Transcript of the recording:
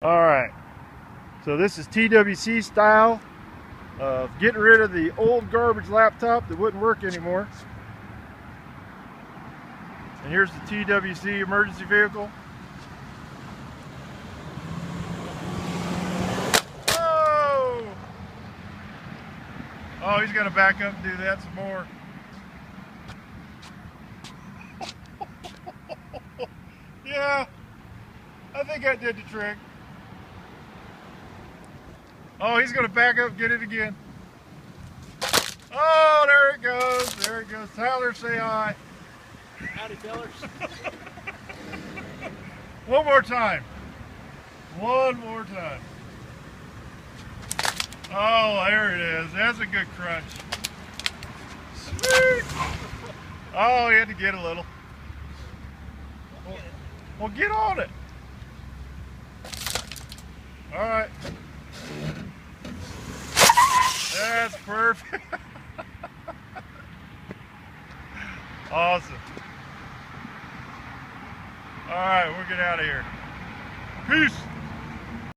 All right, so this is TWC style of getting rid of the old garbage laptop that wouldn't work anymore. And here's the TWC emergency vehicle. Oh! Oh, he's gonna back up and do that some more. Yeah, I think I did the trick. Oh, he's gonna back up and get it again. Oh, there it goes. There it goes. Tyler, say hi. Howdy, fellers. One more time. One more time. Oh, there it is. That's a good crunch. Sweet. Oh, he had to get a little. Well, get on it. All right. That's perfect. Awesome. All right, we'll get out of here. Peace.